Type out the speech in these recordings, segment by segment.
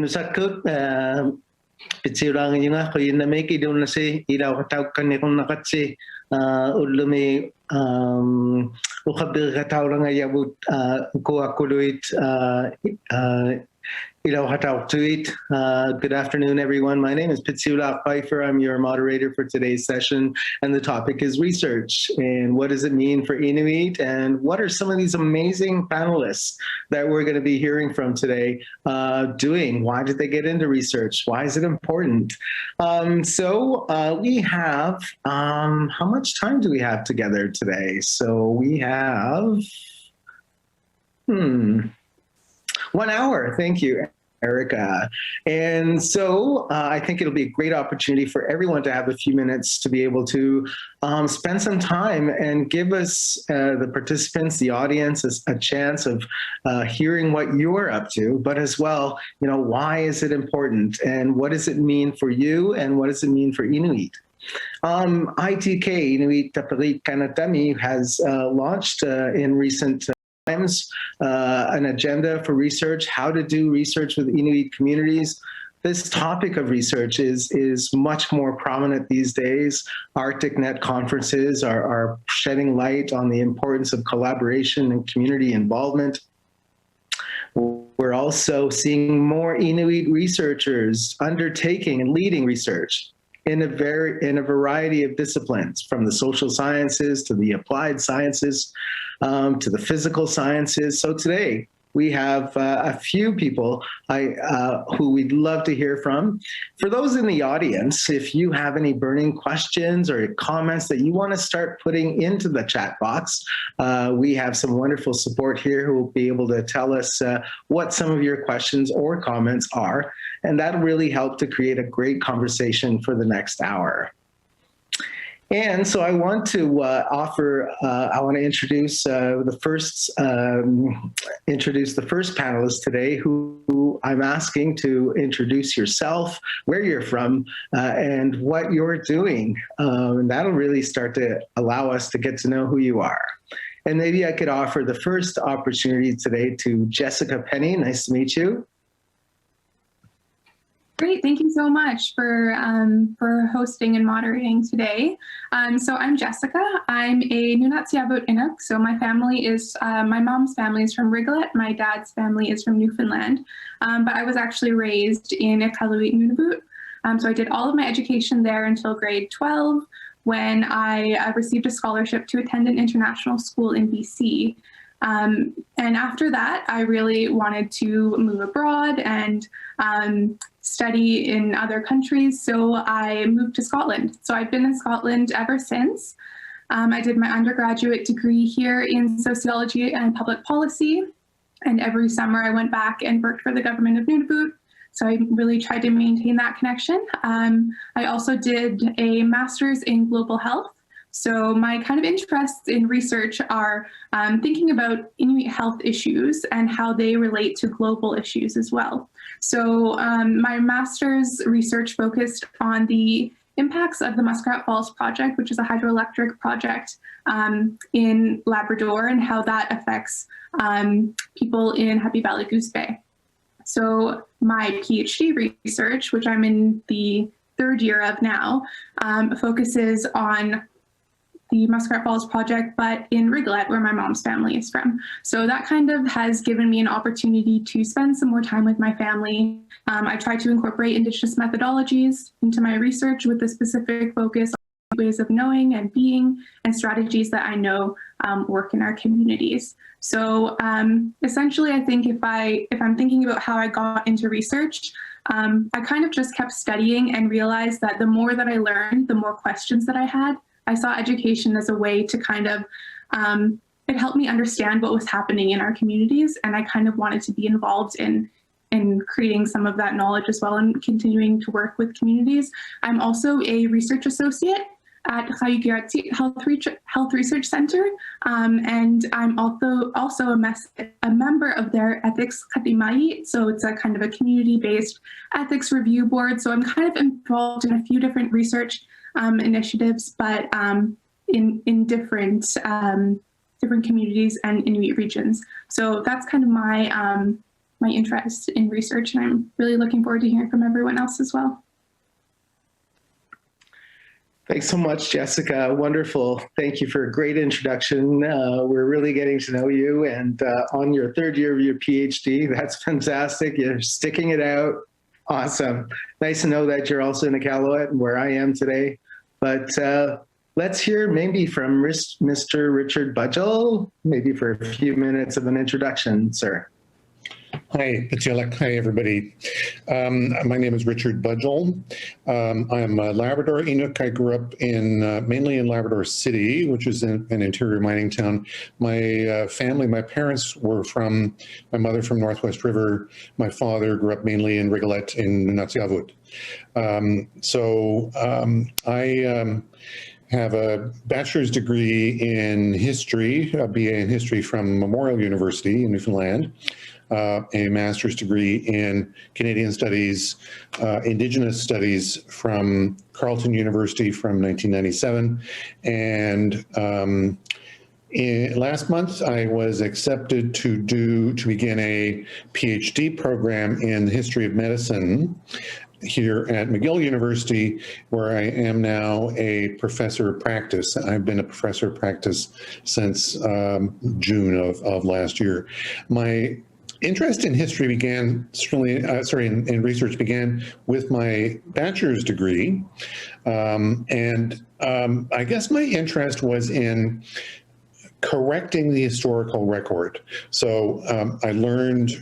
Nusakut Pitsilang yung ako yun na may kidong na si ilaw katawag kanya kung nakatsi ulumi ukabil kataw lang ayabut kuha kuluit ilaw kataw tuit. Good afternoon, everyone. My name is Pitsula Pfeiffer. I'm your moderator for today's session, and the topic is research. And what does it mean for Inuit? And what are some of these amazing panelists that we're going to be hearing from today doing? Why did they get into research? Why is it important? We have, how much time do we have together today? So we have, 1 hour. Thank you, Erica. And so I think it'll be a great opportunity for everyone to have a few minutes to be able to spend some time and give us, the participants, the audience, a chance of hearing what you're up to, but as well, why is it important and what does it mean for you and what does it mean for Inuit? ITK, Inuit Taparit Kanatami, has launched in recent times an agenda for research, how to do research with Inuit communities. This topic of research is much more prominent these days. ArcticNet conferences are shedding light on the importance of collaboration and community involvement. We're also seeing more Inuit researchers undertaking and leading research in a variety of disciplines, from the social sciences to the applied sciences, to the physical sciences. So today we have a few people who we'd love to hear from. For those in the audience, if you have any burning questions or comments that you want to start putting into the chat box, we have some wonderful support here who will be able to tell us what some of your questions or comments are. And that'll really help to create a great conversation for the next hour. And so I want to introduce the first panelist today, who I'm asking to introduce yourself, where you're from, and what you're doing. And that'll really start to allow us to get to know who you are. And maybe I could offer the first opportunity today to Jessica Penny. Nice to meet you. Great, thank you so much for hosting and moderating today. So I'm Jessica. I'm a Nunatsiavut Inuk. So my family is, my mom's family is from Riglet. My dad's family is from Newfoundland. But I was actually raised in Iqaluit Nunavut. So I did all of my education there until grade 12, when I received a scholarship to attend an international school in BC. And after that, I really wanted to move abroad and study in other countries, so I moved to Scotland. So I've been in Scotland ever since. I did my undergraduate degree here in sociology and public policy, and every summer I went back and worked for the government of Nunavut. So I really tried to maintain that connection. I also did a master's in global health. So my kind of interests in research are thinking about Inuit health issues and how they relate to global issues as well. So my master's research focused on the impacts of the Muskrat Falls project, which is a hydroelectric project in Labrador, and how that affects people in Happy Valley Goose Bay. So my PhD research, which I'm in the third year of now, focuses on the Muskrat Falls project, but in Riglet, where my mom's family is from. So that kind of has given me an opportunity to spend some more time with my family. I try to incorporate Indigenous methodologies into my research with a specific focus on ways of knowing and being and strategies that I know work in our communities. So essentially, I think if I'm thinking about how I got into research, I kind of just kept studying and realized that the more that I learned, the more questions that I had. I saw education as a way to kind of, it helped me understand what was happening in our communities, and I kind of wanted to be involved in creating some of that knowledge as well and continuing to work with communities. I'm also a research associate at Hayugiratsi Health Research Center, and I'm also a member of their ethics katimai. So it's a kind of a community-based ethics review board. So I'm kind of involved in a few different research initiatives, but in different communities and Inuit regions. So that's kind of my my interest in research, and I'm really looking forward to hearing from everyone else as well. Thanks so much, Jessica. Wonderful. Thank you for a great introduction. We're really getting to know you, and on your third year of your PhD, that's fantastic. You're sticking it out. Awesome. Nice to know that you're also in Iqaluit and where I am today. But let's hear maybe from Mr. Richard Budgell, maybe for a few minutes of an introduction, sir. Hi, Patilak. Hi, everybody. My name is Richard Budgell. I'm a Labrador Inuk. I grew up mainly in Labrador City, which is an interior mining town. My family, my parents were my mother from Northwest River. My father grew up mainly in Rigolet in Nunatsiavut. I have a bachelor's degree in history, a BA in history from Memorial University in Newfoundland. A master's degree in Canadian Studies, Indigenous Studies from Carleton University from 1997. And last month, I was accepted to begin a PhD program in the history of medicine here at McGill University, where I am now a professor of practice. I've been a professor of practice since June of last year. My interest in history in research began with my bachelor's degree. I guess my interest was in correcting the historical record. So I learned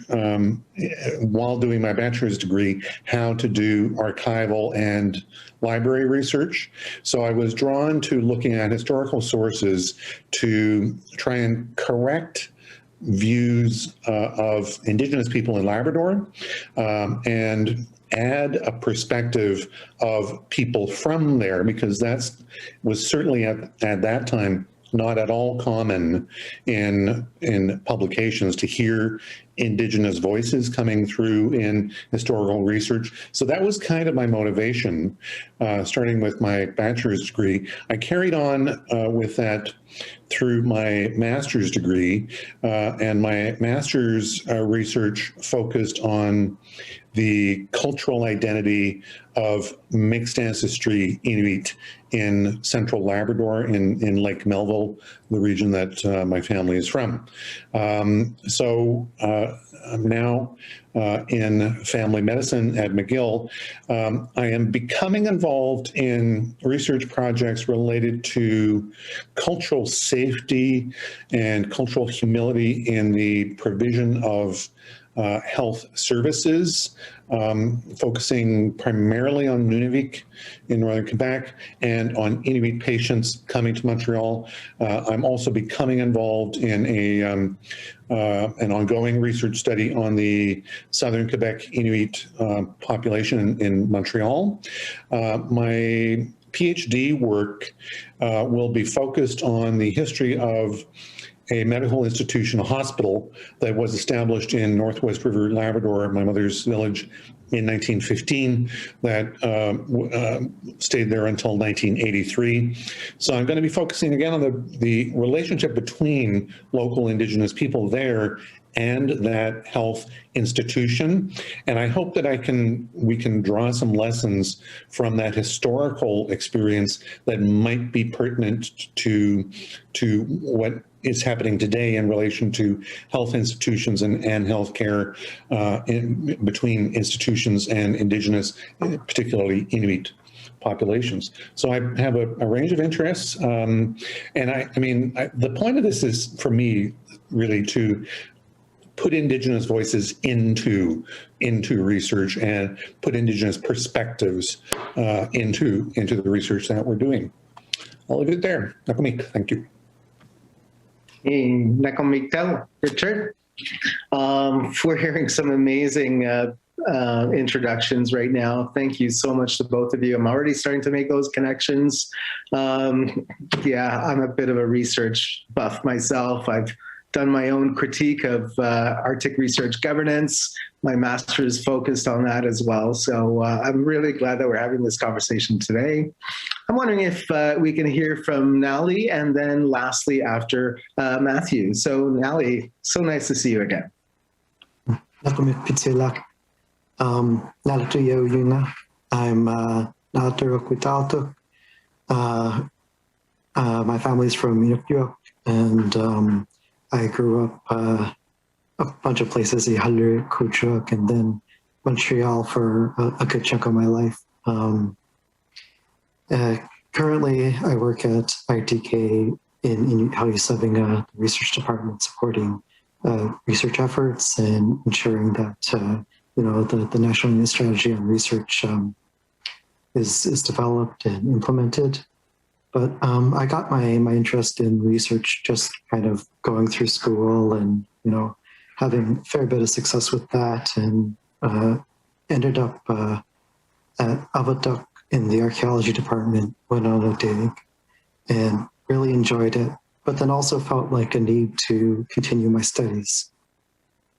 while doing my bachelor's degree how to do archival and library research. So I was drawn to looking at historical sources to try and correct views of Indigenous people in Labrador and add a perspective of people from there, because that was certainly at that time not at all common in publications to hear Indigenous voices coming through in historical research. So that was kind of my motivation, starting with my bachelor's degree. I carried on with that through my master's degree, and my master's research focused on the cultural identity of mixed ancestry Inuit in central Labrador, in Lake Melville, the region that my family is from. I'm now in family medicine at McGill. I am becoming involved in research projects related to cultural safety and cultural humility in the provision of health services, focusing primarily on Nunavik in northern Quebec and on Inuit patients coming to Montreal. I'm also becoming involved in an ongoing research study on the southern Quebec Inuit population in Montreal. My PhD work will be focused on the history of a medical institution, a hospital that was established in Northwest River, Labrador, my mother's village, in 1915, that stayed there until 1983. So I'm going to be focusing again on the relationship between local Indigenous people there and that health institution. And I hope that we can draw some lessons from that historical experience that might be pertinent to what is happening today in relation to health institutions and healthcare between institutions and Indigenous, particularly Inuit populations. So I have a range of interests. The point of this is, for me, really to put Indigenous voices into research and put Indigenous perspectives into the research that we're doing. I'll leave it there. Thank you. Hey, Richard. We're hearing some amazing introductions right now. Thank you so much to both of you. I'm already starting to make those connections. Yeah, I'm a bit of a research buff myself. I've done my own critique of Arctic research governance. My master's focused on that as well. So I'm really glad that we're having this conversation today. I'm wondering if we can hear from Nally, and then lastly after Matthew. So Nally, so nice to see you again. nakamit pitsilak. Nalatu yo yuna. I'm Nalatu Okutalto. My family's from Europe, and I grew up a bunch of places, Ihalu, Kuchuk, and then Montreal for a good chunk of my life. Currently, I work at ITK in Hauyusabing, the research department, supporting research efforts and ensuring that the National Unit Strategy on Research is developed and implemented. But I got my interest in research just kind of going through school and having a fair bit of success with that, and ended up at Avaduk in the archaeology department, went on a dig and really enjoyed it, but then also felt like a need to continue my studies.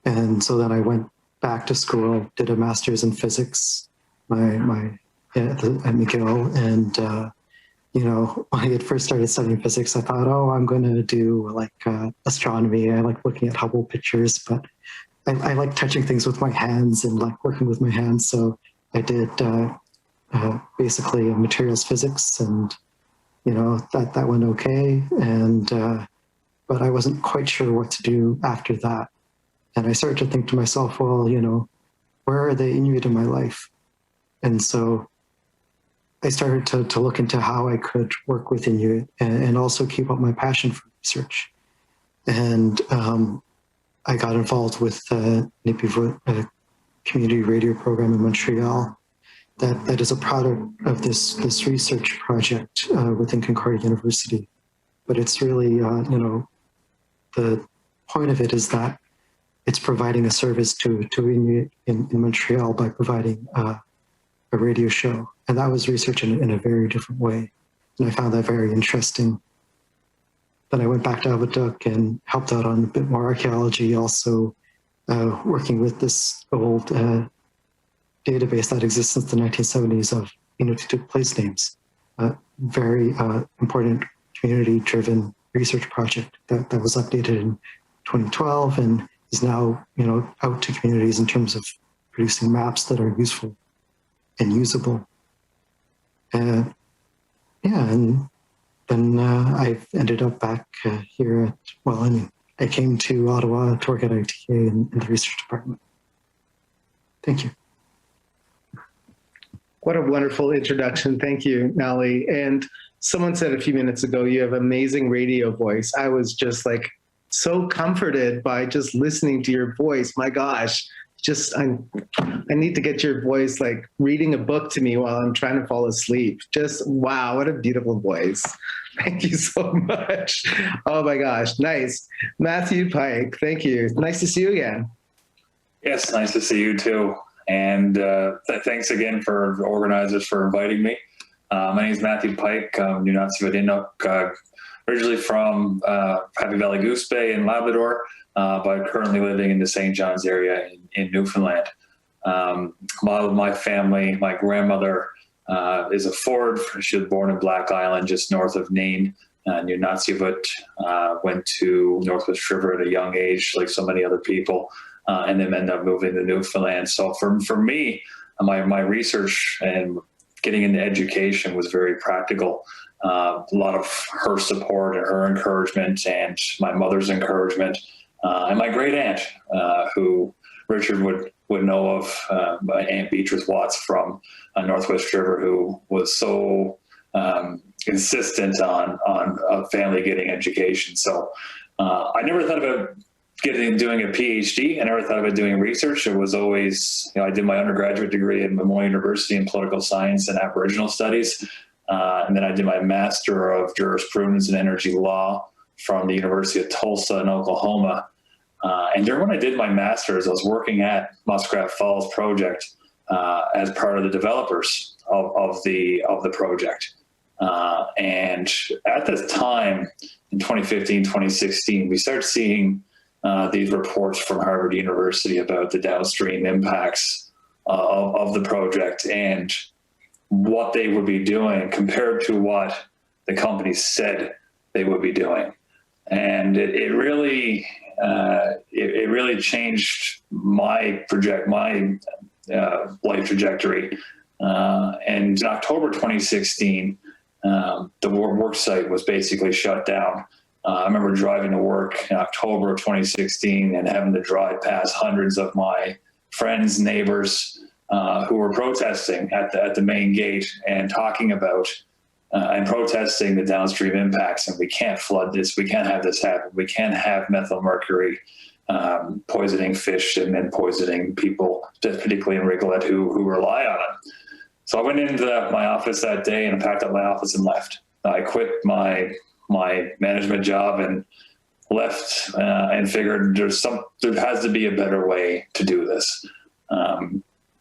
And so then I went back to school, did a master's in physics at McGill, and when I had first started studying physics, I thought, I'm going to do astronomy. I like looking at Hubble pictures, but I like touching things with my hands and like working with my hands. So I did basically materials physics, and that went okay. And but I wasn't quite sure what to do after that. And I started to think to myself, well, where are the Inuit in my life? And so I started to look into how I could work with Inuit and also keep up my passion for research. And I got involved with Nipivut, a community radio program in Montreal that is a product of this research project within Concordia University. But it's really, the point of it is that it's providing a service to Inuit in Montreal by providing a radio show. And that was research in a very different way. And I found that very interesting. Then I went back to Avaduk and helped out on a bit more archaeology, also working with this old database that exists since the 1970s of Inuktitut place names. Very important community-driven research project that was updated in 2012 and is now out to communities in terms of producing maps that are useful and usable. And then I've ended up back here I came to Ottawa to work at ITK in the research department. Thank you. What a wonderful introduction. Thank you, Nali. And someone said a few minutes ago, you have amazing radio voice. I was just so comforted by just listening to your voice. My gosh, I need to get your voice reading a book to me while I'm trying to fall asleep. Just wow, what a beautiful voice. Thank you so much. Oh my gosh, nice. Matthew Pike, thank you. Nice to see you again. Yes, nice to see you too. And thanks again for the organizers for inviting me. My name is Matthew Pike. I'm Nunatsiavut, originally from Happy Valley Goose Bay in Labrador, but currently living in the St. John's area in Newfoundland. My family, my grandmother is a Ford. She was born in Black Island, just north of Nain. Nunatsiavut, went to Northwest River at a young age, like so many other people, and then ended up moving to Newfoundland. So for me, my research and getting into education was very practical. A lot of her support and her encouragement and my mother's encouragement, and my great aunt, who Richard would know of, my Aunt Beatrice Watts from Northwest River, who was so insistent on a family getting education. So I never thought about doing a PhD. I never thought about doing research. It was always, I did my undergraduate degree at Memorial University in political science and Aboriginal studies. And then I did my Master of Jurisprudence and Energy Law from the University of Tulsa in Oklahoma. And during when I did my master's, I was working at Muskrat Falls project as part of the developers of the project. And at this time, in 2015, 2016, we started seeing these reports from Harvard University about the downstream impacts of the project and what they would be doing compared to what the company said they would be doing. And it really it really changed my life trajectory. And in October 2016, the work site was basically shut down. I remember driving to work in October of 2016 and having to drive past hundreds of my friends, neighbors who were protesting at the main gate and talking about and protesting the downstream impacts. And we can't flood this. We can't have this happen. We can't have methyl mercury poisoning fish and then poisoning people, particularly in Rigolet, who rely on it. So I went into my office that day and packed up my office and left. I quit my management job and left and figured there has to be a better way to do this.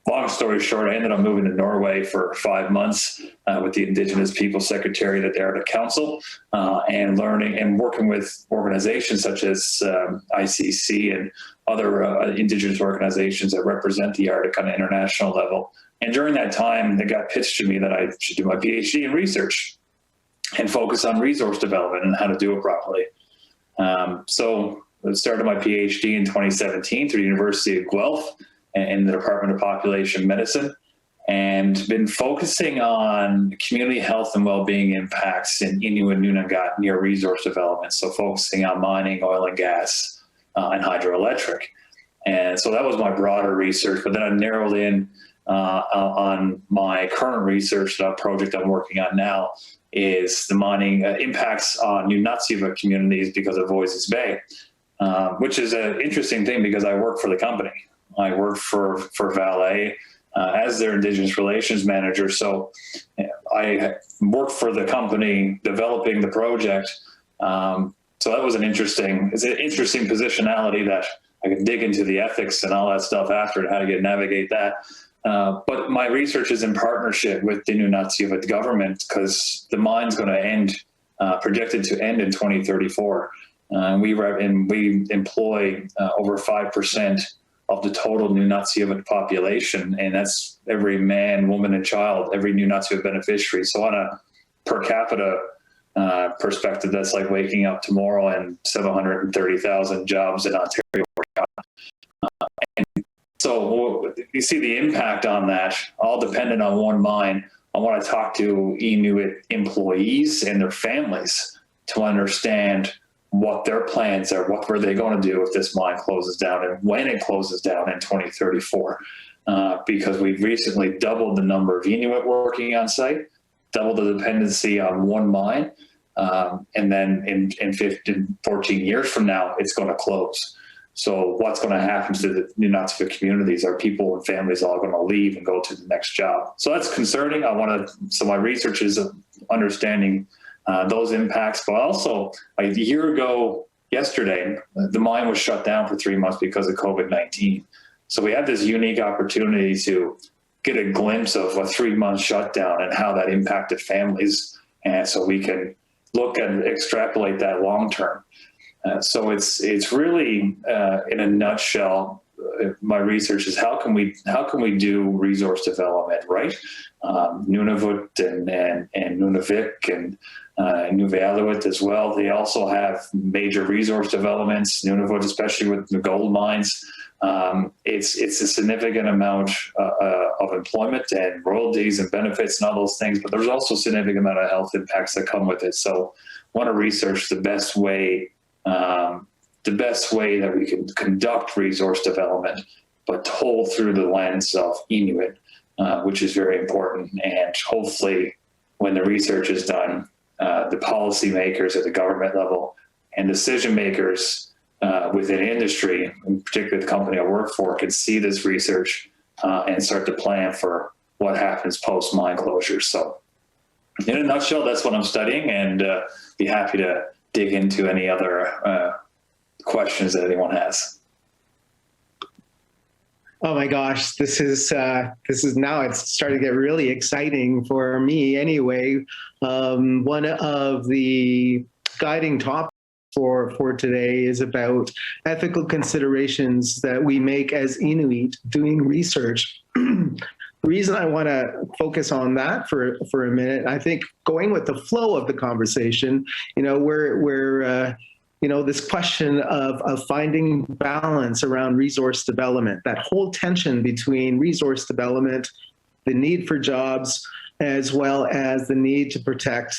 Long story short, I ended up moving to Norway for 5 months with the Indigenous Peoples Secretariat at the Arctic Council and learning and working with organizations such as ICC and other Indigenous organizations that represent the Arctic on an international level. And during that time, it got pitched to me that I should do my PhD in research and focus on resource development and how to do it properly. So I started my PhD in 2017 through the University of Guelph in the Department of Population Medicine, and been focusing on community health and well-being impacts in Inuit Nunavut near resource development. So focusing on mining, oil and gas, and hydroelectric. And so that was my broader research, but then I narrowed in on my current research project I'm working on now is the mining impacts on Nunatsiavut communities because of Voisey's Bay, which is an interesting thing because I work for the company. I work for Vale as their Indigenous Relations Manager. So I work for the company developing the project. So that was it's an interesting positionality that I could dig into the ethics and all that stuff after and how to navigate that. But my research is in partnership with the Nunatsiavut government because the mine's going to end, projected to end in 2034. We employ over 5% of the total Nunatsiavut population, and that's every man, woman, and child, every Nunatsiavut beneficiary. So on a per capita perspective, that's like waking up tomorrow and 730,000 jobs in Ontario. So you see the impact on that, all dependent on one mine. I want to talk to Inuit employees and their families to understand what their plans are, what were they going to do if this mine closes down and when it closes down in 2034. Because we've recently doubled the number of Inuit working on site, doubled the dependency on one mine, and then in 14 years from now, it's going to close. So what's going to happen to the Nunatsiavut communities? Are people and families all going to leave and go to the next job? So that's concerning. So my research is understanding those impacts, but also a year ago yesterday, the mine was shut down for 3 months because of COVID-19. So we had this unique opportunity to get a glimpse of a 3-month shutdown and how that impacted families. And so we can look and extrapolate that long term. So it's really, in a nutshell, my research is how can we do resource development, right? Nunavut and Nunavik and Nunavut as well. They also have major resource developments. Nunavut, especially with the gold mines, it's a significant amount of employment and royalties and benefits and all those things. But there's also a significant amount of health impacts that come with it. So, I want to research the best way that we can conduct resource development, but told through the lens of Inuit, which is very important. And hopefully when the research is done, the policymakers at the government level and decision makers within industry, in particular the company I work for, can see this research and start to plan for what happens post mine closures. So in a nutshell, that's what I'm studying, and be happy to dig into any other questions that anyone has. Oh my gosh, this is now it's starting to get really exciting for me anyway. One of the guiding topics for today is about ethical considerations that we make as Inuit doing research. The reason I want to focus on that for a minute, I think going with the flow of the conversation, we're this question of finding balance around resource development, that whole tension between resource development, the need for jobs, as well as the need to protect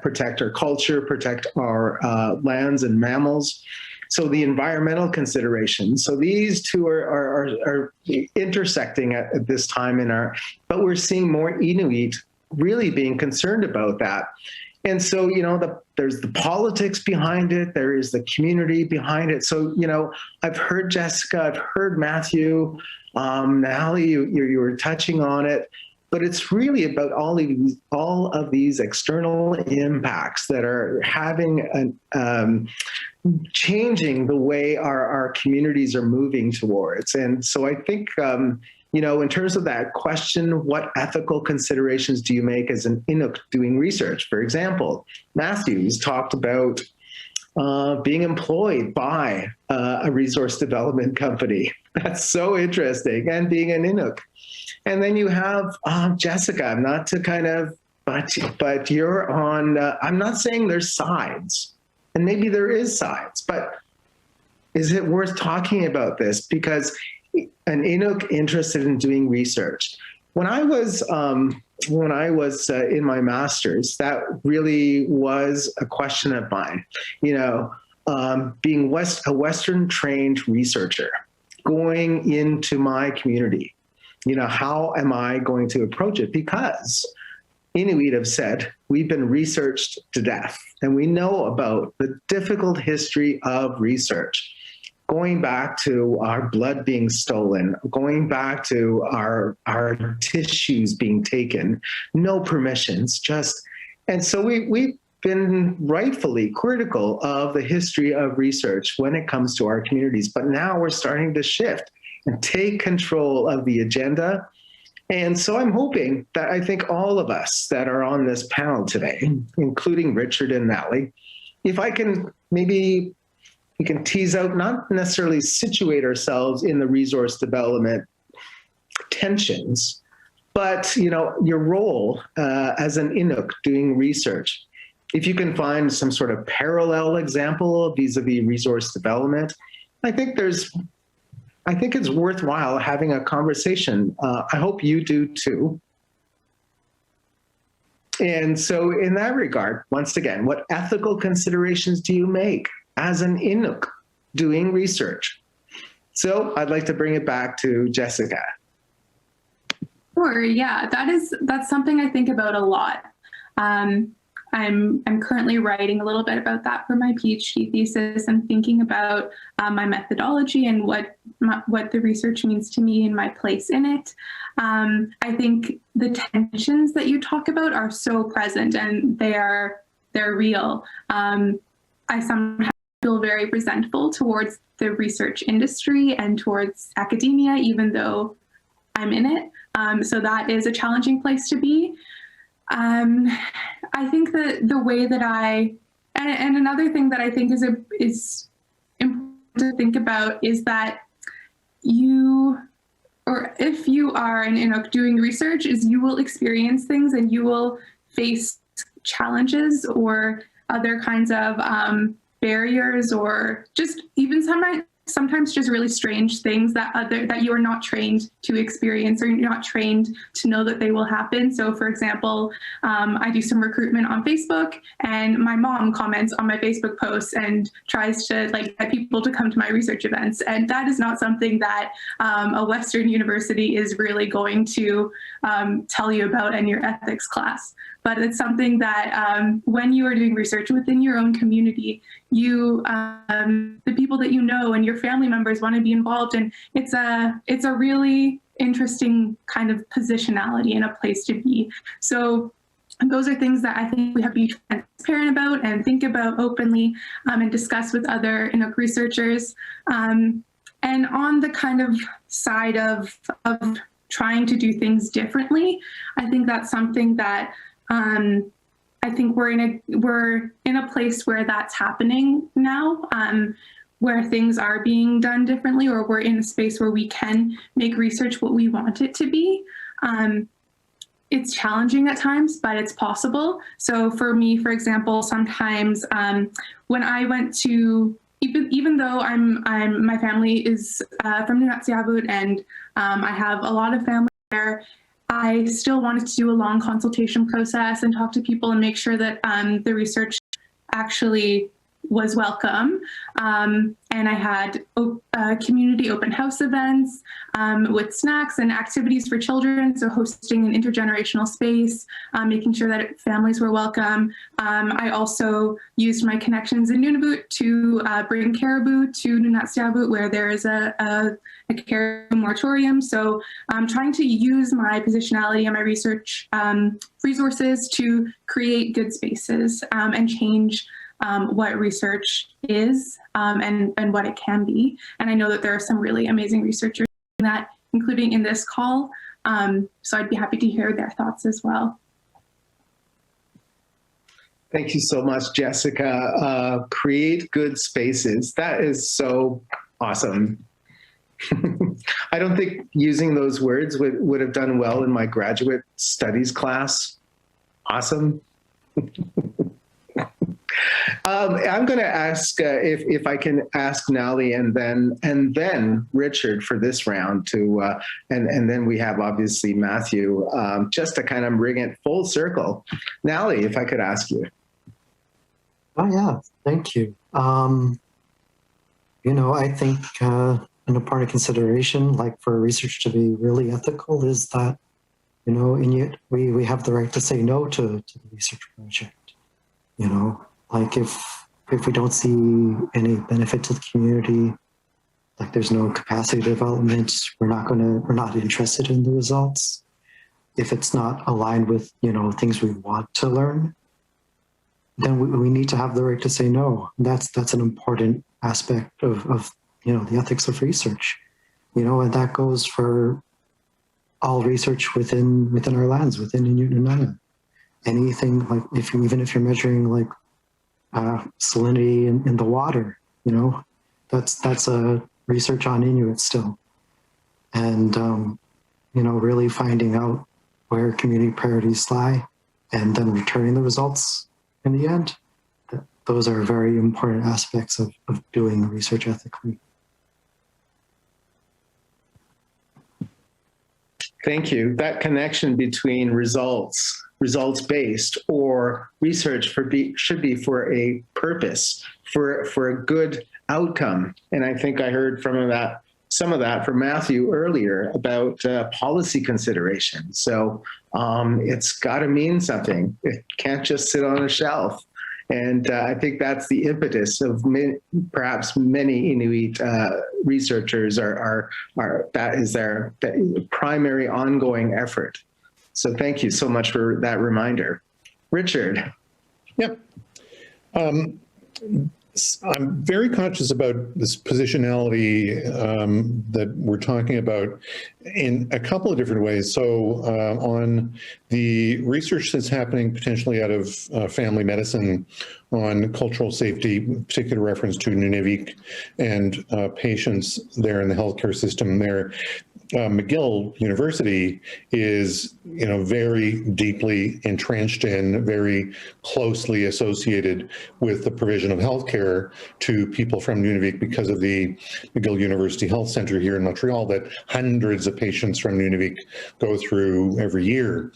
protect our culture, protect our lands and mammals. So the environmental considerations. So these two are intersecting at this time but we're seeing more Inuit really being concerned about that. And so, there's the politics behind it. There is the community behind it. So, I've heard Jessica, I've heard Matthew, Natalie, you were touching on it, but it's really about all of these external impacts that are having changing the way our communities are moving towards. And so I think, in terms of that question, what ethical considerations do you make as an Inuk doing research? For example, Matthew's talked about being employed by a resource development company. That's so interesting, and being an Inuk. And then you have Jessica, not to kind of, but you're on, I'm not saying there's sides, and maybe there is sides, but is it worth talking about this? Because an Inuk interested in doing research. When I was in my master's, that really was a question of mine. Being a Western trained researcher, going into my community, how am I going to approach it? Because Inuit have said, we've been researched to death, and we know about the difficult history of research. Going back to our blood being stolen, going back to our tissues being taken, no permissions, and so we've been rightfully critical of the history of research when it comes to our communities. But now we're starting to shift and take control of the agenda. And so I'm hoping that I think all of us that are on this panel today, including Richard and Natalie, if I can maybe we can tease out, not necessarily situate ourselves in the resource development tensions, but your role as an Inuk doing research. If you can find some sort of parallel example vis-a-vis resource development, I think it's worthwhile having a conversation. I hope you do too. And so in that regard, once again, what ethical considerations do you make as an Inuk doing research? So I'd like to bring it back to Jessica. Sure, yeah, that's something I think about a lot. I'm currently writing a little bit about that for my PhD thesis. I'm thinking about my methodology and what the research means to me and my place in it. I think the tensions that you talk about are so present, and they're real. I sometimes feel very resentful towards the research industry and towards academia, even though I'm in it. So that is a challenging place to be. I think that the way that and another thing that I think is important to think about is that if you are an Inuk doing research, is you will experience things and you will face challenges or other kinds of barriers, or just even sometimes just really strange things that you are not trained to experience, or you're not trained to know that they will happen. So for example, I do some recruitment on Facebook, and my mom comments on my Facebook posts and tries to get people to come to my research events. And that is not something that a Western university is really going to tell you about in your ethics class. But it's something that when you are doing research within your own community, the people that you know and your family members want to be involved, and it's a really interesting kind of positionality and a place to be. So those are things that I think we have to be transparent about and think about openly and discuss with other Inuk researchers. And on the kind of side of trying to do things differently, I think that's something that I think we're in a place where that's happening now, where things are being done differently, or we're in a space where we can make research what we want it to be. it's challenging at times, but it's possible. So for me, for example, sometimes when I went to, even though my family is from Nunatsiavut and I have a lot of family there, I still wanted to do a long consultation process and talk to people and make sure that the research actually was welcome. And I had community open house events with snacks and activities for children. So hosting an intergenerational space, making sure that families were welcome. I also used my connections in Nunavut to bring caribou to Nunatsiavut, where there is a caribou moratorium. So I'm trying to use my positionality and my research resources to create good spaces and change what research is and what it can be. And I know that there are some really amazing researchers doing that, including in this call. So I'd be happy to hear their thoughts as well. Thank you so much, Jessica. Create good spaces. That is so awesome. I don't think using those words would have done well in my graduate studies class. Awesome. I'm going to ask if I can ask Nally and then Richard for this round to, and then we have obviously Matthew, just to kind of bring it full circle. Nally, if I could ask you. Oh yeah, thank you. You know, I think an important consideration, like for research to be really ethical, is that, you know, we have the right to say no to the research project. You know, like if we don't see any benefit to the community, like there's no capacity development, we're not interested in the results. If it's not aligned with, you know, things we want to learn, then we need to have the right to say no. That's an important aspect of you know, the ethics of research, you know, and that goes for all research within our lands, within Inuit Nunana. Anything like even if you're measuring like salinity in the water, you know, that's a research on Inuit still, and you know, really finding out where community priorities lie, and then returning the results in the end. Those are very important aspects of doing research ethically. Thank you. That connection between results-based or research should be for a purpose, for a good outcome. And I think I heard some of that from Matthew earlier about policy consideration. So it's got to mean something. It can't just sit on a shelf. And I think that's the impetus of perhaps many Inuit researchers that is their primary ongoing effort. So thank you so much for that reminder. Richard. Yep. I'm very conscious about this positionality that we're talking about in a couple of different ways. So on the research that's happening potentially out of family medicine on cultural safety, particular reference to Nunavik and patients there in the healthcare system there, McGill University is, you know, very deeply entrenched in, very closely associated with the provision of healthcare to people from Nunavik because of the McGill University Health Center here in Montreal that hundreds of patients from Nunavik go through every year.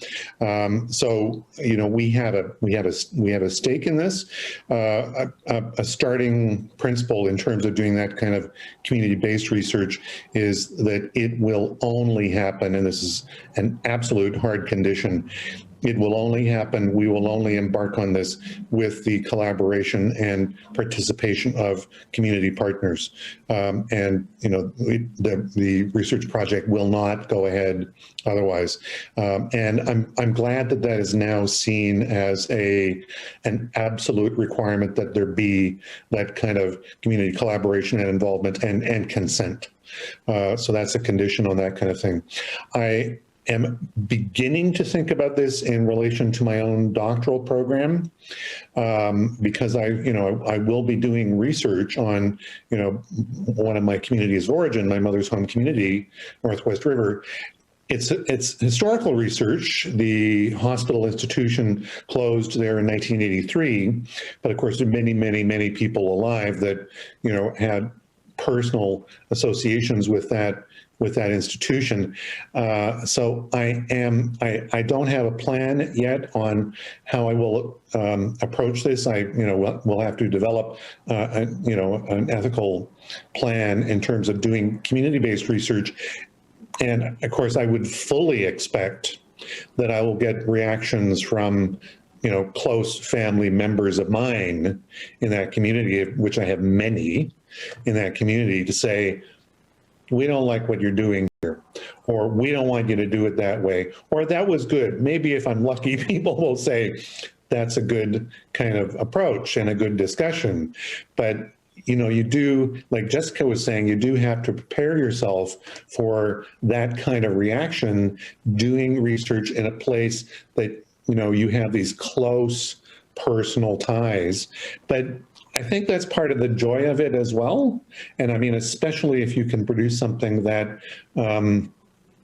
So, you know, we have a stake in this. A starting principle in terms of doing that kind of community-based research is that it will only happen, and this is an absolute hard condition, it will only happen, we will only embark on this with the collaboration and participation of community partners. And, you know, the research project will not go ahead otherwise. And I'm glad that that is now seen as an absolute requirement that there be that kind of community collaboration and involvement and consent. So that's a condition on that kind of thing. I am beginning to think about this in relation to my own doctoral program, because I will be doing research on, you know, one of my communities of origin, my mother's home community, Northwest River, It's historical research. The hospital institution closed there in 1983, but of course there are many, many, many people alive that, had personal associations with that institution. So I don't have a plan yet on how I will approach this. We'll have to develop an ethical plan in terms of doing community-based research. And of course, I would fully expect that I will get reactions from, close family members of mine in that community, which I have many in that community, to say, we don't like what you're doing here, or we don't want you to do it that way, or that was good. Maybe if I'm lucky, people will say that's a good kind of approach and a good discussion. But you do, like Jessica was saying, you do have to prepare yourself for that kind of reaction, doing research in a place that, you have these close personal ties. But I think that's part of the joy of it as well. And I mean, especially if you can produce something that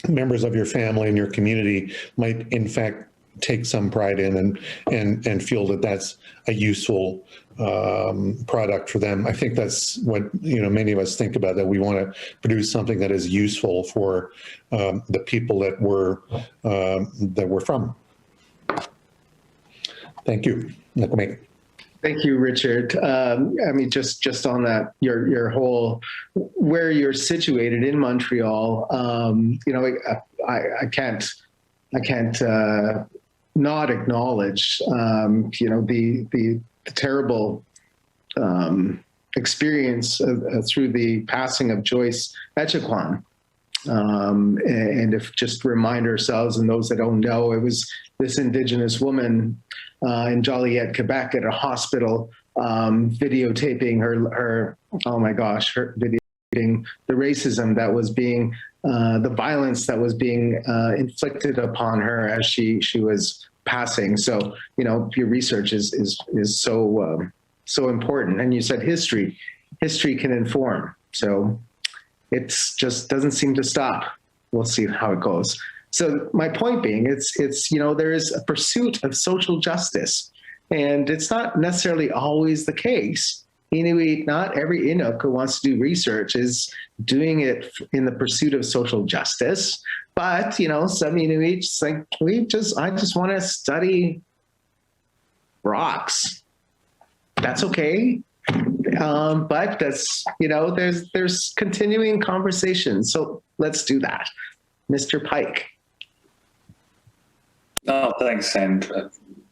members of your family and your community might, in fact, take some pride in and feel that that's a useful product for them. I think that's what many of us think about, that we want to produce something that is useful for the people that we're from. Thank you. Thank you, Richard. I mean, just on that, your whole, where you're situated in Montreal, I can't not acknowledge, the terrible experience through the passing of Joyce Echaquan. And if just remind ourselves, and those that don't know, it was this Indigenous woman in Joliet, Quebec, at a hospital, videotaping her videotaping the racism that was being, the violence that was being inflicted upon her as she was passing. So, your research is so important. And you said history can inform. So it's just doesn't seem to stop. We'll see how it goes. So my point being, it's there is a pursuit of social justice, and it's not necessarily always the case. Not every Inuk who wants to do research is doing it in the pursuit of social justice. But some Inuits like, I just want to study rocks. That's okay. But that's there's continuing conversation. So let's do that, Mr. Pike. Oh, thanks. And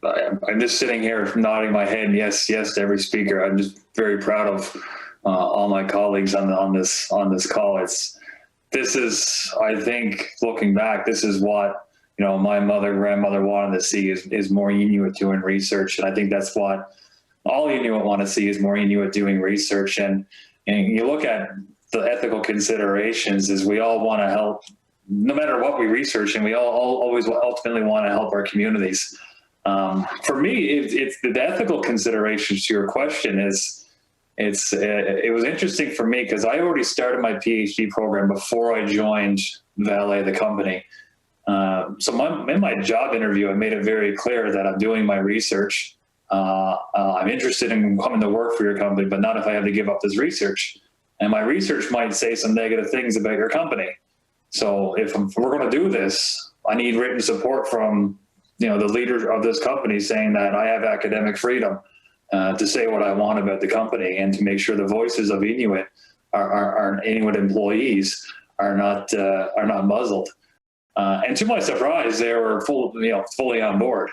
I'm just sitting here nodding my head, yes to every speaker. I'm just very proud of all my colleagues on this call. This is, I think, looking back, this is what my grandmother wanted to see is more Inuit doing research, and I think that's what all Inuit want to see is more Inuit doing research. And you look at the ethical considerations, is we all want to help. No matter what we research, and we all always ultimately want to help our communities. For me, it's the ethical considerations to your question it was interesting for me because I already started my PhD program before I joined Valet, the company. So in my job interview, I made it very clear that I'm doing my research. I'm interested in coming to work for your company, but not if I have to give up this research. And my research might say some negative things about your company. So if we're going to do this, I need written support from, the leader of this company saying that I have academic freedom to say what I want about the company, and to make sure the voices of Inuit, our Inuit employees, are not muzzled. And to my surprise, they were fully on board.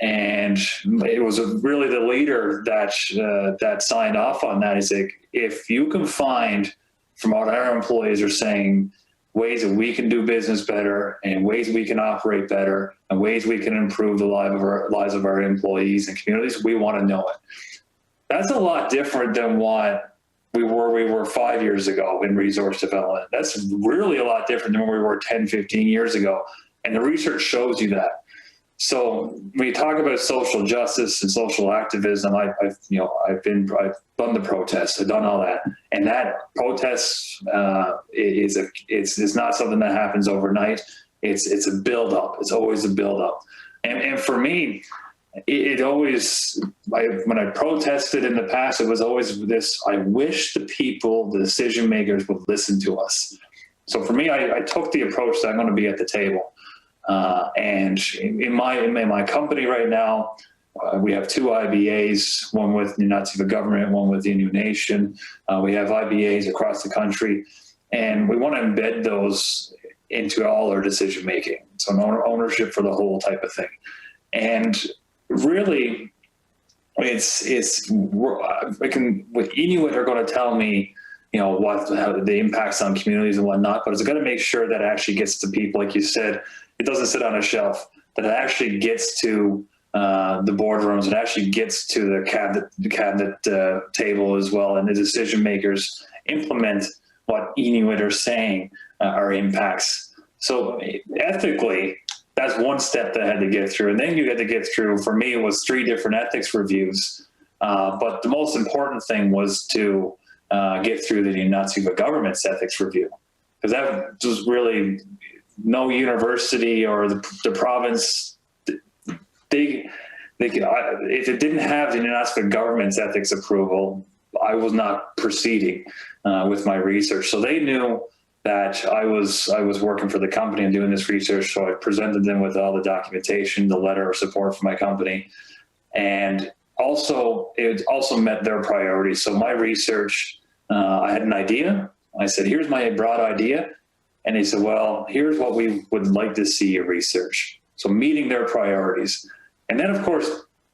And it was really the leader that signed off on that. He's like, if you can find from what our employees are saying, ways that we can do business better, and ways we can operate better, and ways we can improve the lives of our employees and communities, we want to know it. That's a lot different than what we were 5 years ago in resource development. That's really a lot different than where we were 10, 15 years ago. And the research shows you that. So when you talk about social justice and social activism, I've done the protests, I've done all that, and that protest it's not something that happens overnight. it's a build-up. It's always a build-up. And for me, it always, when I protested in the past, it was always this: I wish the people, the decision makers, would listen to us. So for me, I took the approach that I'm going to be at the table. And in my company right now, we have 2 IBAs, one with the Nazi government, one with the Innu Nation. We have IBAs across the country, and we want to embed those into all our decision making. So ownership for the whole type of thing. And really, what Inuit are going to tell me, how the impacts on communities and whatnot, but it's got to make sure that it actually gets to people, like you said. It doesn't sit on a shelf, that it actually gets to the boardrooms, it actually gets to the cabinet table as well, and the decision makers implement what Inuit are saying are impacts. So ethically, that's one step that I had to get through. And then you had to get through, for me, it was 3 different ethics reviews. But the most important thing was to get through the Nazi government's ethics review, because that was really no university or the province. If it didn't have the Nazi government's ethics approval, I was not proceeding with my research. So they knew that I was working for the company and doing this research. So I presented them with all the documentation, the letter of support for my company, and also it also met their priorities. So my research, I had an idea. I said, here's my broad idea. And they said, well, here's what we would like to see your research. So meeting their priorities. And then, of course,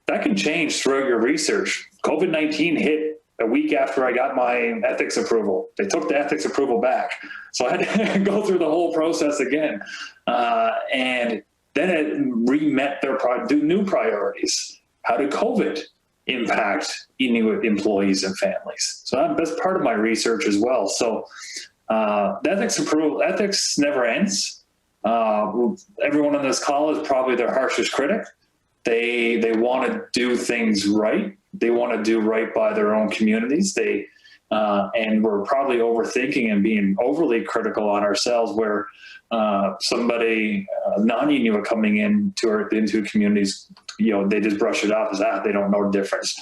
that can change throughout your research. COVID-19 hit a week after I got my ethics approval. They took the ethics approval back. So I had to go through the whole process again. And then it re-met their new priorities. How did COVID impact Inuit employees and families? So that's part of my research as well. So the ethics never ends. Everyone on this call is probably their harshest critic. They want to do things right. They want to do right by their own communities. And we're probably overthinking and being overly critical on ourselves, where somebody non-Inuit coming into communities, they just brush it off as they don't know the difference.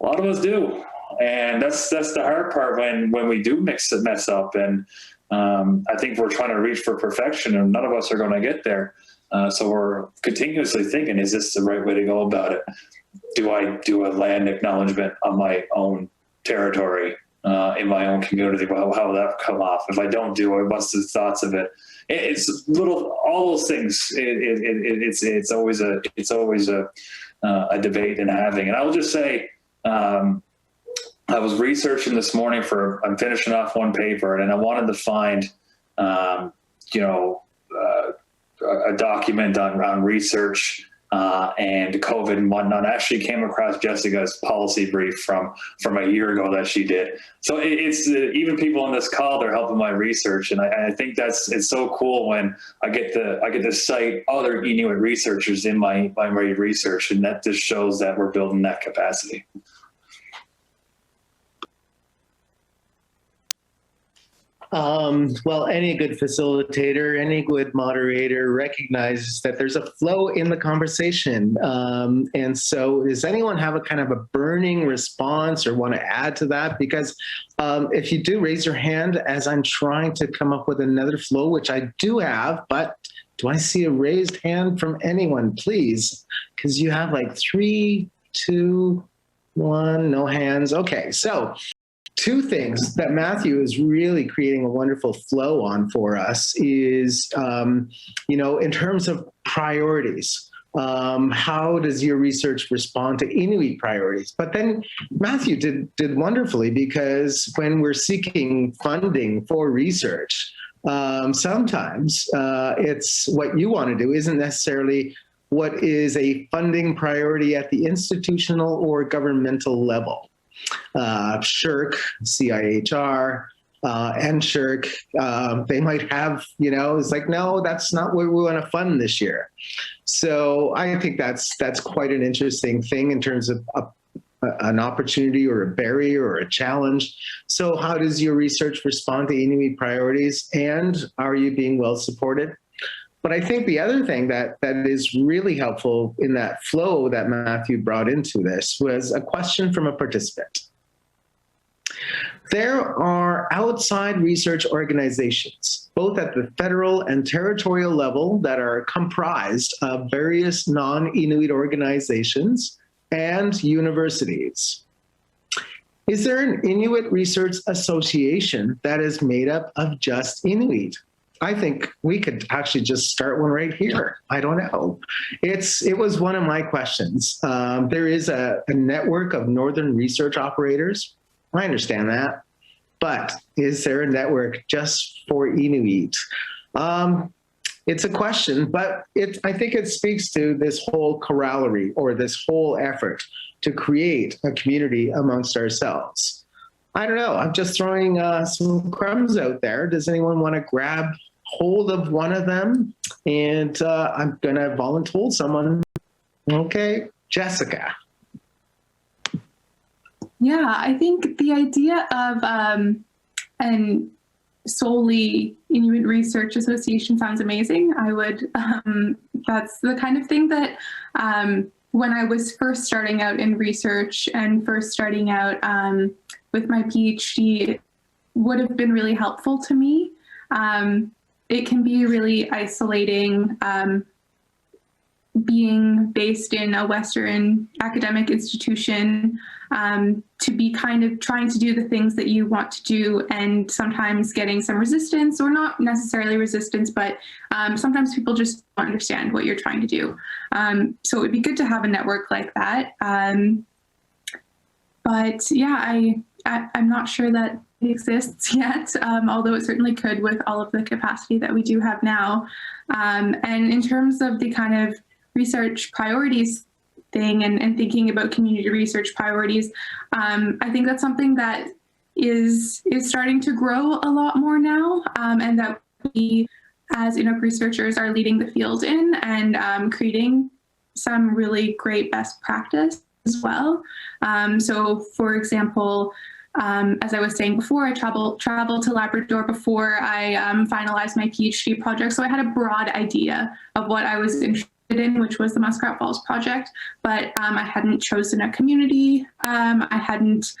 A lot of us do, and that's the hard part when we do mess up. And I think we're trying to reach for perfection, and none of us are going to get there. So we're continuously thinking, is this the right way to go about it? Do I do a land acknowledgement on my own territory, in my own community? Well, how will that come off? If I don't do it, what's the thoughts of it? It's all those things. It's always a debate and having. And I will just say, I was researching this morning I'm finishing off one paper, and I wanted to find, a document on research and COVID and whatnot. I actually came across Jessica's policy brief from a year ago that she did. So it's even people on this call, they're helping my research, and I think it's so cool when I get to cite other Inuit researchers in my research, and that just shows that we're building that capacity. Well, any good facilitator, any good moderator recognizes that there's a flow in the conversation. And so does anyone have a kind of a burning response or want to add to that? Because if you do, raise your hand as I'm trying to come up with another flow, which I do have, but do I see a raised hand from anyone, please? Because you have like 3, 2, 1, no hands. Okay, so 2 things that Matthew is really creating a wonderful flow on for us is, in terms of priorities, how does your research respond to Inuit priorities? But then Matthew did wonderfully, because when we're seeking funding for research, sometimes it's what you want to do isn't necessarily what is a funding priority at the institutional or governmental level. SSHRC, CIHR, NSHRC, they might have, it's like, no, that's not what we want to fund this year. So I think that's quite an interesting thing in terms of an opportunity or a barrier or a challenge. So how does your research respond to Inuit priorities, and are you being well supported? But I think the other thing that is really helpful in that flow that Matthew brought into this was a question from a participant. There are outside research organizations, both at the federal and territorial level, that are comprised of various non-Inuit organizations and universities. Is there an Inuit Research Association that is made up of just Inuit? I think we could actually just start one right here. I don't know. It was one of my questions. There is a network of Northern research operators. I understand that. But is there a network just for Inuit? It's a question, but I think it speaks to this whole corollary or this whole effort to create a community amongst ourselves. I don't know. I'm just throwing some crumbs out there. Does anyone want to grab hold of one of them? And I'm going to volunteer someone. Okay, Jessica. Yeah, I think the idea of an solely Inuit Research Association sounds amazing. I would, that's the kind of thing that when I was first starting out in research and first starting out with my PhD would have been really helpful to me. It can be really isolating being based in a Western academic institution, to be kind of trying to do the things that you want to do and sometimes getting some resistance, or not necessarily resistance, but sometimes people just don't understand what you're trying to do. So it would be good to have a network like that. But yeah, I'm not sure that it exists yet, although it certainly could with all of the capacity that we do have now. And in terms of the kind of research priorities thing and thinking about community research priorities, I think that's something that is starting to grow a lot more now, and that we as Inuk researchers are leading the field in and creating some really great best practice as well. So for example, as I was saying before, I traveled to Labrador before I finalized my PhD project. So I had a broad idea of what I was interested in, which was the Muskrat Falls project, but I hadn't chosen a community. I hadn't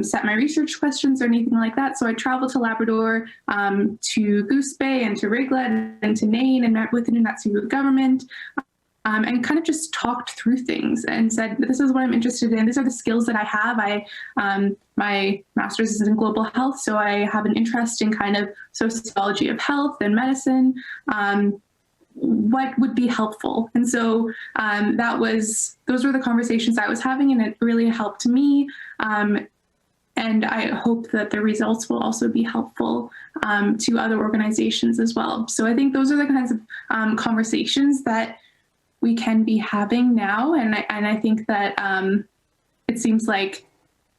set my research questions or anything like that. So I traveled to Labrador, to Goose Bay and to Riglet and to Nain, and met with the Nunatsiavut government. And kind of just talked through things and said, this is what I'm interested in. These are the skills that I have. My master's is in global health, so I have an interest in kind of sociology of health and medicine. What would be helpful? And so those were the conversations I was having, and it really helped me. And I hope that the results will also be helpful to other organizations as well. So I think those are the kinds of conversations that we can be having now, and I think that it seems like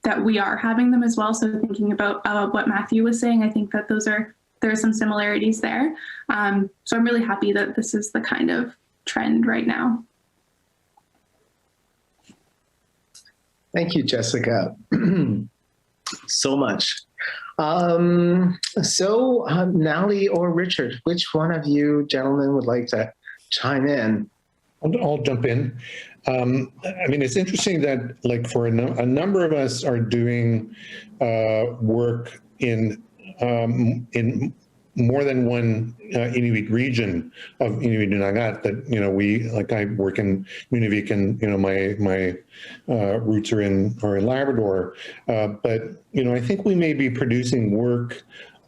that we are having them as well. So thinking about what Matthew was saying, I think that there are some similarities there. So I'm really happy that this is the kind of trend right now. Thank you, Jessica, so much. Nally or Richard, which one of you gentlemen would like to chime in? I'll jump in. I mean, it's interesting that, like, for a number of us are doing work in more than one Inuit region of Inuit Nunagat. That I work in Nunavik, and my roots are in Labrador. But I think we may be producing work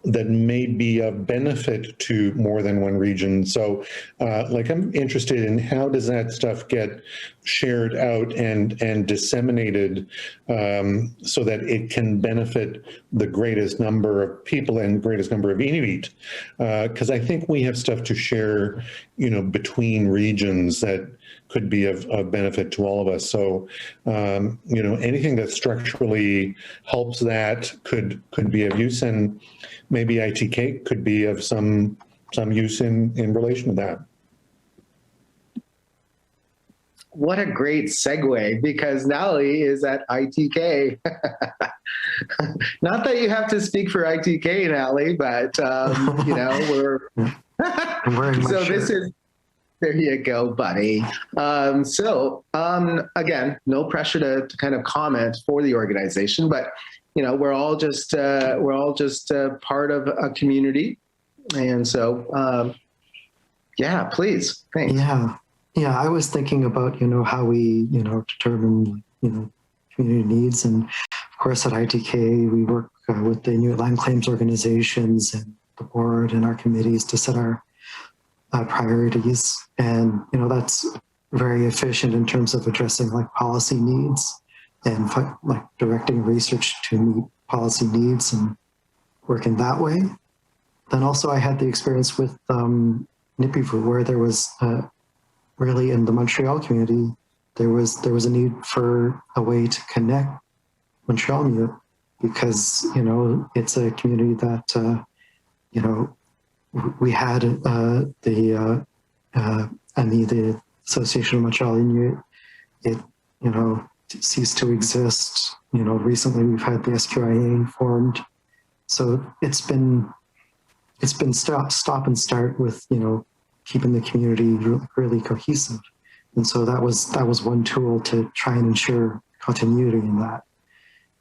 that may be of benefit to more than one region. So I'm interested in how does that stuff get shared out and disseminated so that it can benefit the greatest number of people and greatest number of Inuit. Because I think we have stuff to share, between regions that could be of benefit to all of us. So, anything that structurally helps that could be of use, and maybe ITK could be of some use in relation to that. What a great segue, because Nally is at ITK. Not that you have to speak for ITK, Nally, but I'm wearing my So shirt. this is, there you go, buddy. Again, no pressure to kind of comment for the organization, but we're all just part of a community, and so yeah, please, thanks. Yeah. I was thinking about how we determine community needs, and of course at ITK we work with the Inuit land claims organizations and the board and our committees to set our priorities, and that's very efficient in terms of addressing like policy needs and like directing research to meet policy needs and working that way. Then also I had the experience with Nipivu, where there was really in the Montreal community, there was a need for a way to connect Montreal Inuit, because it's a community that we had the Association of Montreal Inuit. It ceased to exist. Recently we've had the SQIA formed, so it's been stop and start with keeping the community really cohesive, and so that was one tool to try and ensure continuity in that.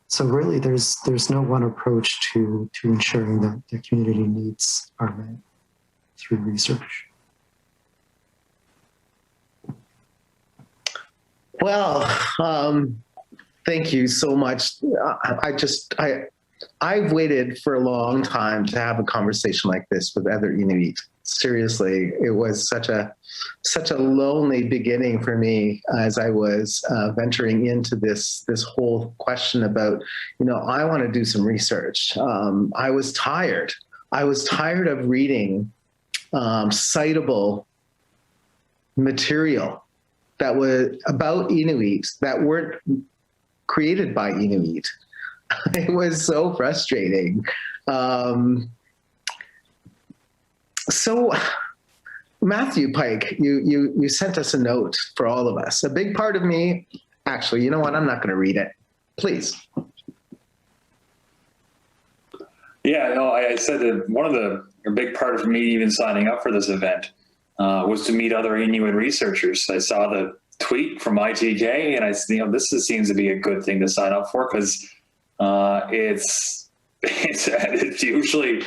So really, there's no one approach to ensuring that the community needs are met through research. Well, thank you so much. I've waited for a long time to have a conversation like this with other Inuit. Seriously, it was such a lonely beginning for me as I was venturing into this whole question about, I want to do some research. I was tired of reading citable material that was about Inuit that weren't created by Inuit. It was so frustrating. So, Matthew Pike, you sent us a note for all of us. A big part of me, actually, you know what? I'm not going to read it. Please. Yeah, no, I said that a big part of me even signing up for this event was to meet other Inuit researchers. I saw the tweet from ITK, and this seems to be a good thing to sign up for, because it's usually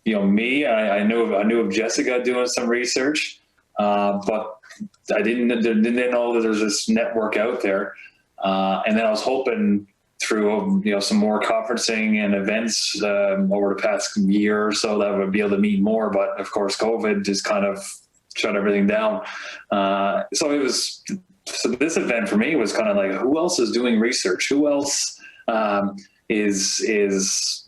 me. I knew of Jessica doing some research, but I didn't know that there's this network out there. And then I was hoping through some more conferencing and events over the past year or so that I would be able to meet more. But of course, COVID just kind of shut everything down. So this event for me was kind of like, who else is doing research? Who else is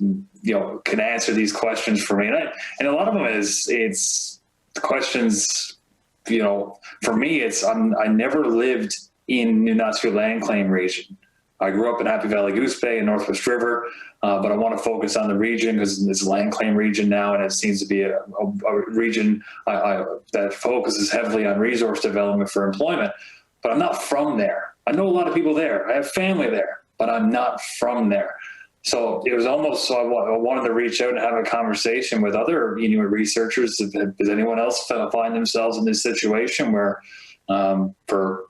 can answer these questions for me? And a lot of them it's questions. For me, I never lived in Nunatsiavut land claim region. I grew up in Happy Valley Goose Bay and Northwest River, but I want to focus on the region because it's a land claim region now, and it seems to be a region that focuses heavily on resource development for employment. But I'm not from there. I know a lot of people there. I have family there, but I'm not from there. So it was almost, I wanted to reach out and have a conversation with other Inuit researchers. Does anyone else find themselves in this situation where, for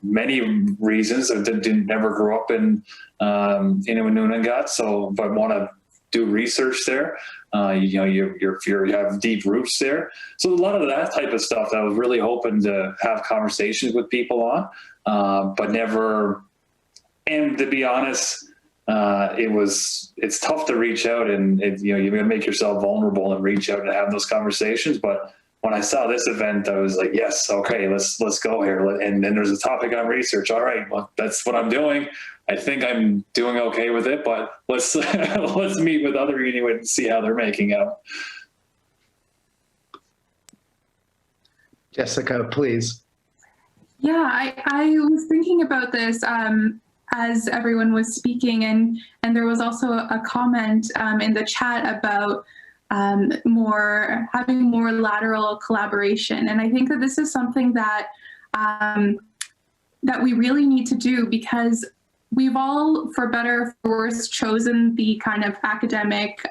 many reasons, never grew up in Inuit Nunangat, but want to do research there? You have deep roots there. So a lot of that type of stuff that I was really hoping to have conversations with people on, but never. And to be honest, it's tough to reach out, and you make yourself vulnerable and reach out and have those conversations. But when I saw this event, I was like, yes, okay, let's go here. And then there's a topic on research. All right, well, that's what I'm doing. I think I'm doing okay with it, but let's meet with other Inuit and see how they're making out. Jessica, please. Yeah, I was thinking about this as everyone was speaking, and there was also a comment in the chat about having more lateral collaboration, and I think that this is something that that we really need to do, because we've all, for better or for worse, chosen the kind of academic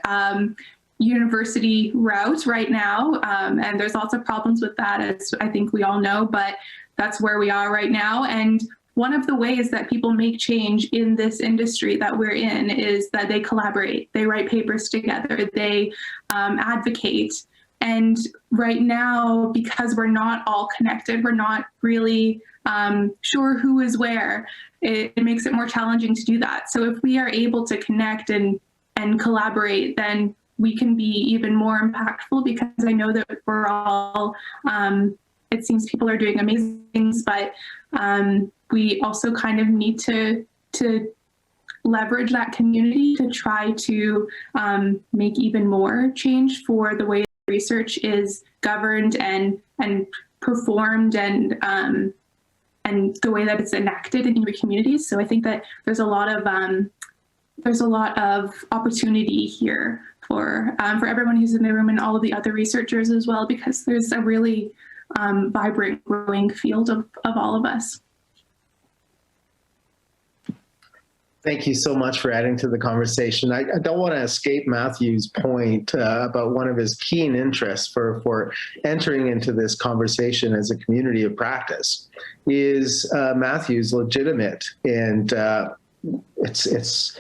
university route right now. And there's lots of problems with that, as I think we all know, but that's where we are right now. And one of the ways that people make change in this industry that we're in is that they collaborate, they write papers together, they advocate. And right now, because we're not all connected, we're not really sure who is where, it makes it more challenging to do that. So if we are able to connect and collaborate, then we can be even more impactful, because I know that we're all, it seems people are doing amazing things, but we also kind of need to leverage that community to try to make even more change for the way research is governed and performed and the way that it's enacted in your communities. So I think that there's a lot of opportunity here for everyone who's in the room and all of the other researchers as well, because there's a really vibrant, growing field of all of us. Thank you so much for adding to the conversation. I don't want to escape Matthew's point about one of his keen interests for entering into this conversation as a community of practice is Matthew's legitimate, and it's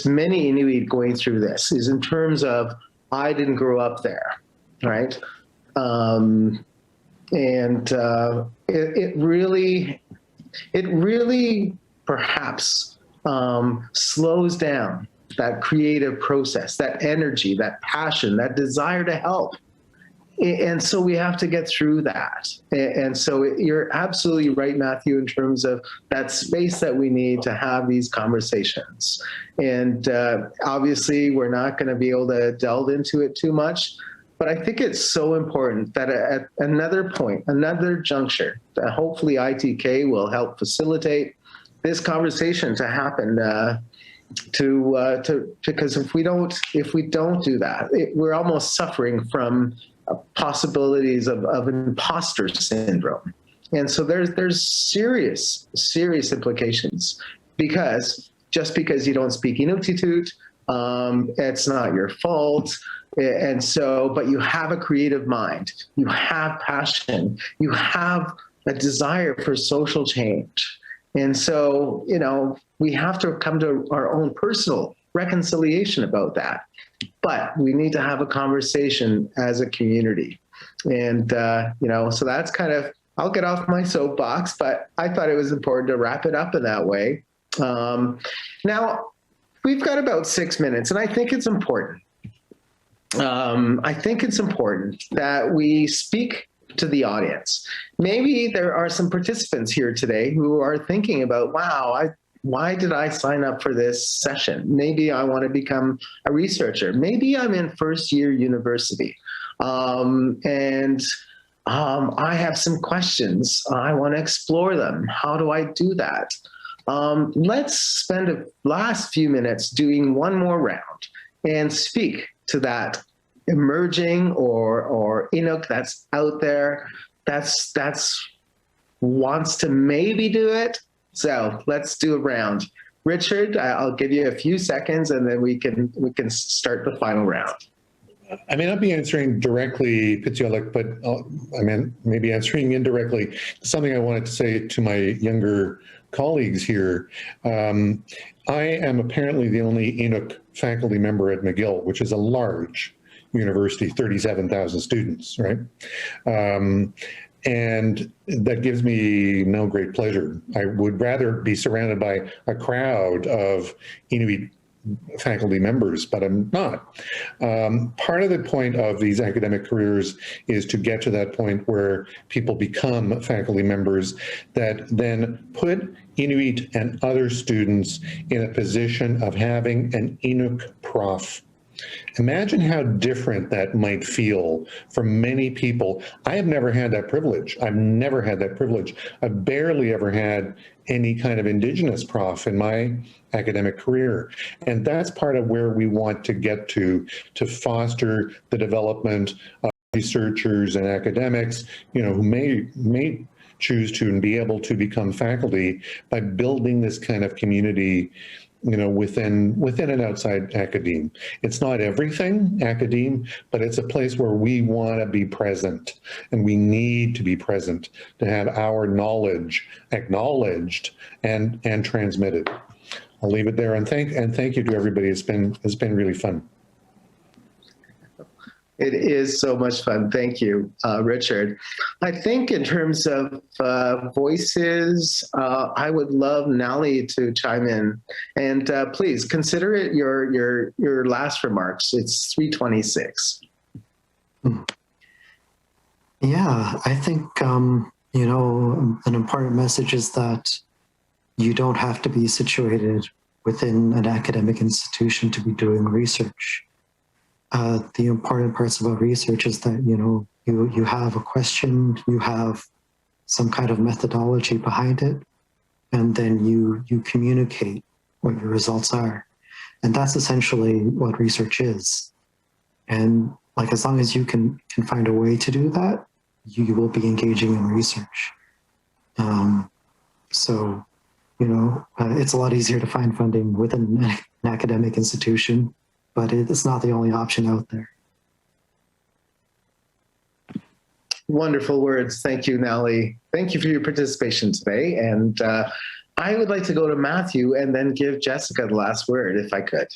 many Inuit going through this, is in terms of, I didn't grow up there, right? It really perhaps slows down that creative process, that energy, that passion, that desire to help. And so we have to get through that. And so you're absolutely right, Matthew, in terms of that space that we need to have these conversations. And obviously, we're not going to be able to delve into it too much, but I think it's so important that at another point, another juncture, that hopefully ITK will help facilitate this conversation to happen, because if we don't do that, we're almost suffering from possibilities of imposter syndrome. And so there's serious implications, because just because you don't speak Inuktitut, it's not your fault. And so, but you have a creative mind, you have passion, you have a desire for social change. And so, we have to come to our own personal reconciliation about that. But we need to have a conversation as a community. And, so that's kind of, I'll get off my soapbox, but I thought it was important to wrap it up in that way. Now, we've got about 6 minutes, and I think it's important. That we speak to the audience. Maybe there are some participants here today who are thinking about, wow, why did I sign up for this session? Maybe I want to become a researcher. Maybe I'm in first year university. And I have some questions. I want to explore them. How do I do that? Let's spend the last few minutes doing one more round and speak to that emerging or Inuk that's out there, that's wants to maybe do it. So let's do a round. Richard, I'll give you a few seconds, and then we can start the final round. I may not be answering directly, Pitsiolik, but maybe answering indirectly. Something I wanted to say to my younger colleagues here. I am apparently the only Inuk faculty member at McGill, which is a large university, 37,000 students, right? And that gives me no great pleasure. I would rather be surrounded by a crowd of Inuit faculty members, but I'm not. Part of the point of these academic careers is to get to that point where people become faculty members that then put Inuit and other students in a position of having an Inuk prof. Imagine how different that might feel for many people. I have never had that privilege. I've never had that privilege. I've barely ever had any kind of Indigenous prof in my academic career. And that's part of where we want to get to foster the development of researchers and academics, who may choose to and be able to become faculty by building this kind of community within and outside academe. It's not everything academe, but it's a place where we want to be present, and we need to be present to have our knowledge acknowledged and transmitted. I'll leave it there, and thank you to everybody. It's been really fun. It is so much fun. Thank you, Richard. I think in terms of voices, I would love Nally to chime in. And please consider it your last remarks. It's 3:26. Yeah, I think, an important message is that you don't have to be situated within an academic institution to be doing research. The important parts about research is that, you have a question, you have some kind of methodology behind it, and then you communicate what your results are. And that's essentially what research is. And like, as long as you can find a way to do that, you will be engaging in research. So, it's a lot easier to find funding within an academic institution, but it's not the only option out there. Wonderful words. Thank you, Nally. Thank you for your participation today. And I would like to go to Matthew and then give Jessica the last word, if I could.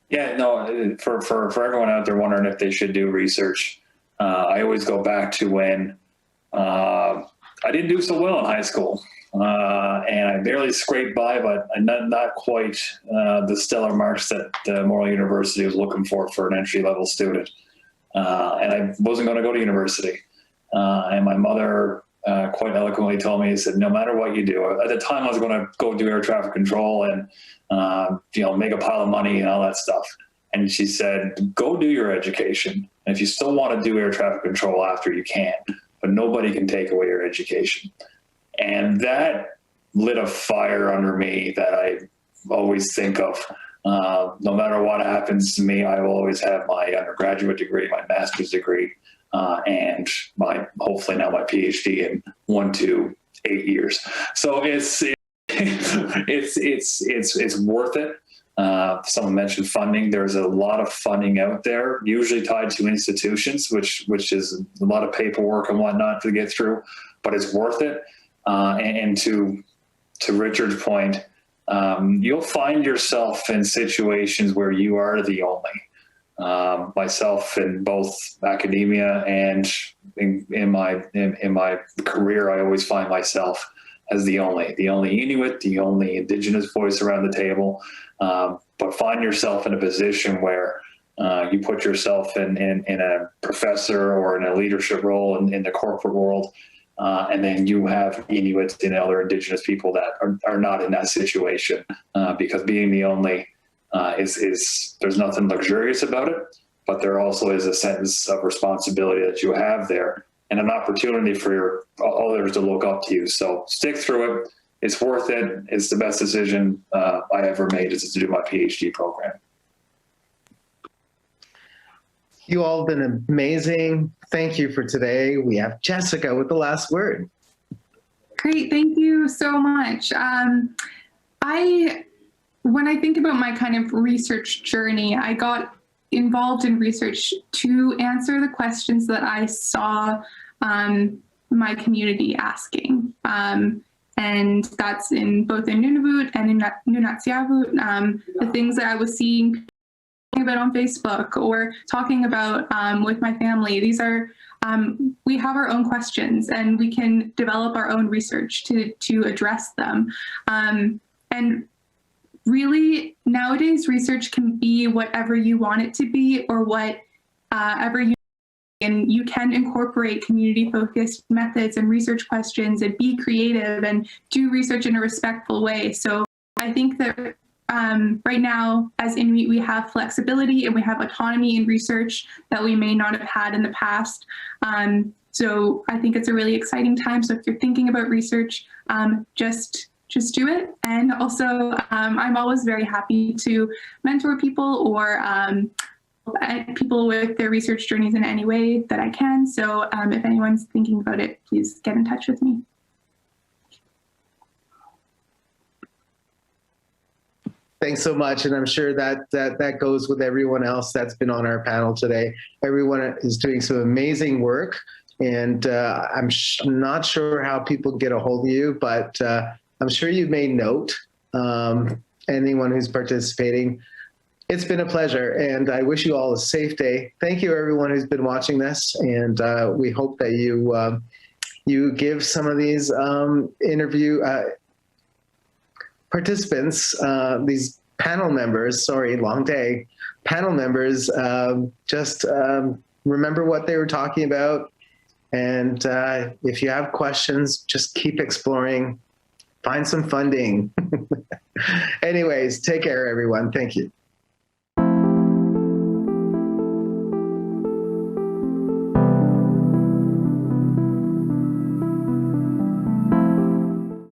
Yeah, no, for everyone out there wondering if they should do research, I always go back to when I didn't do so well in high school. And I barely scraped by, but not quite the stellar marks that Memorial University was looking for an entry-level student. And I wasn't going to go to university. And my mother quite eloquently told me, he said, no matter what you do, at the time I was going to go do air traffic control and, make a pile of money and all that stuff. And she said, go do your education. And if you still want to do air traffic control after, you can, but nobody can take away your education. And that lit a fire under me that I always think of. No matter what happens to me, I will always have my undergraduate degree, my master's degree, and hopefully now my PhD in 1 to 8 years. So it's worth it. Someone mentioned funding. There's a lot of funding out there, usually tied to institutions, which is a lot of paperwork and whatnot to get through, but it's worth it. And to Richard's point, you'll find yourself in situations where you are the only. Myself in both academia and in my career, I always find myself as the only Inuit, the only Indigenous voice around the table. But find yourself in a position where you put yourself in a professor or in a leadership role in the corporate world. And then you have Inuits and other Indigenous people that are not in that situation, because being the only there's nothing luxurious about it, but there also is a sense of responsibility that you have there and an opportunity for others to look up to you. So stick through it. It's worth it. It's the best decision I ever made, is to do my PhD program. You all have been amazing. Thank you for today. We have Jessica with the last word. Great, thank you so much. When I think about my kind of research journey, I got involved in research to answer the questions that I saw my community asking. And that's in both in Nunavut and in Nunatsiavut, the things that I was seeing about on Facebook or talking about with my family. These are, we have our own questions and we can develop our own research to address them. And really, nowadays, research can be whatever you want it to be or whatever you, and you can incorporate community-focused methods and research questions and be creative and do research in a respectful way. So I think that right now, as Inuit, we have flexibility and we have autonomy in research that we may not have had in the past. So I think it's a really exciting time. So if you're thinking about research, just do it. And also, I'm always very happy to mentor people or people with their research journeys in any way that I can. So if anyone's thinking about it, please get in touch with me. Thanks so much. And I'm sure that goes with everyone else that's been on our panel today. Everyone is doing some amazing work. And I'm not sure how people get a hold of you, but I'm sure you've made note. Anyone who's participating. It's been a pleasure, and I wish you all a safe day. Thank you, everyone who's been watching this, and we hope that you give some of these interview participants, these panel members, sorry, long day, panel members, just remember what they were talking about. And if you have questions, just keep exploring, find some funding. Anyways, take care, everyone. Thank you.